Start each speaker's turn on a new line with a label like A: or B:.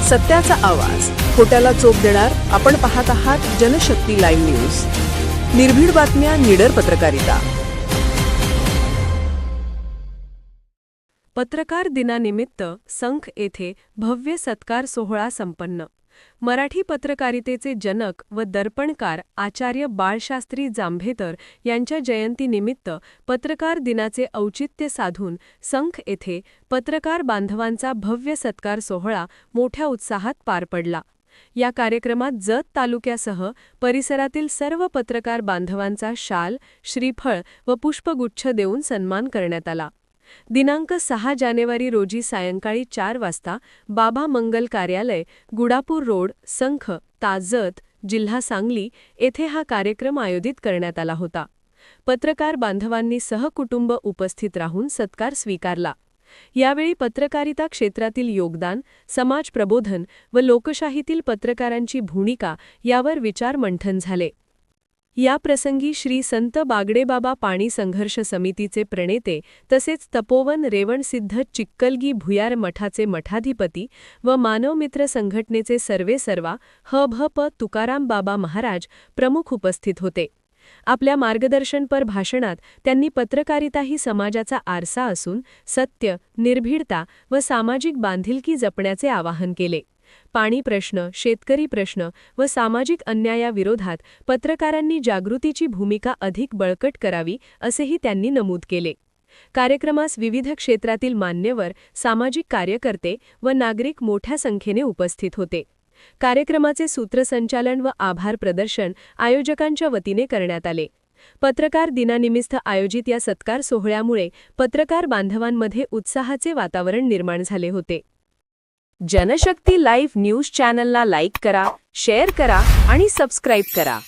A: सत्याचा आवाज, खोट्याला चोप देणार. आपण पाहत आहात जनशक्ती लाईव्ह न्यूज. निर्भीड बातम्या, निडर पत्रकारिता. पत्रकार दिनानिमित्त संख येथे भव्य सत्कार सोहळा संपन्न. मराठी पत्रकारितेचे जनक व दर्पणकार आचार्य बाळशास्त्री जांभेकर यांच्या जयंतीनिमित्त पत्रकार दिनाचे औचित्य साधून संख येथे पत्रकार बांधवांचा भव्य सत्कार सोहळा मोठ्या उत्साहात पार पडला. या कार्यक्रमात जत तालुक्यासह परिसरातील सर्व पत्रकार बांधवांचा शाल, श्रीफळ व पुष्पगुच्छ देऊन सन्मान करण्यात आला. दिनांक 6 जानेवारी रोजी सायंकाळी 4 वाजता बाबा मंगल कार्यालय, गुडापूर रोड, संख, ताजत, जिल्हा सांगली येथे हा कार्यक्रम आयोजित करण्यात आला होता. पत्रकार बांधवांनी सहकुटुंब उपस्थित राहून सत्कार स्वीकारला. यावेळी पत्रकारिता क्षेत्रातील योगदान, समाज प्रबोधन व लोकशाहीतील पत्रकारांची भूमिका यावर विचारमंथन झाले. या प्रसंगी श्री संत बागडेबाबा पाणी संघर्ष समितीचे प्रणेते तसेच तपोवन रेवणसिद्ध चिक्कलगी भुयार मठाचे मठाधिपती व मानवमित्र संघटनेचे सर्वेसर्वा ह.भ.प. तुकाराम बाबा महाराज प्रमुख उपस्थित होते. आपल्या मार्गदर्शनपर भाषणात त्यांनी पत्रकारिता ही समाजाचा आरसा असून सत्य, निर्भीडता व सामाजिक बांधिलकी जपण्याचे आवाहन केले. पाणी प्रश्न, शेतकरी प्रश्न व सामाजिक अन्यायाविरोधात पत्रकारांनी जागृतीची भूमिका अधिक बळकट करावी असेही त्यांनी नमूद केले. कार्यक्रमास विविध क्षेत्रातील मान्यवर, सामाजिक कार्यकर्ते व नागरिक मोठ्या संख्येने उपस्थित होते. कार्यक्रमाचे सूत्रसंचालन व आभार प्रदर्शन आयोजकांच्या वतीने करण्यात आले. पत्रकार दिनानिमित्त आयोजित या सत्कार सोहळ्यामुळे पत्रकार बांधवांमध्ये उत्साहाचे वातावरण निर्माण झाले होते. जनशक्ती लाईव्ह न्यूज चॅनलला लाईक करा, शेअर करा आणि सबस्क्राईब करा.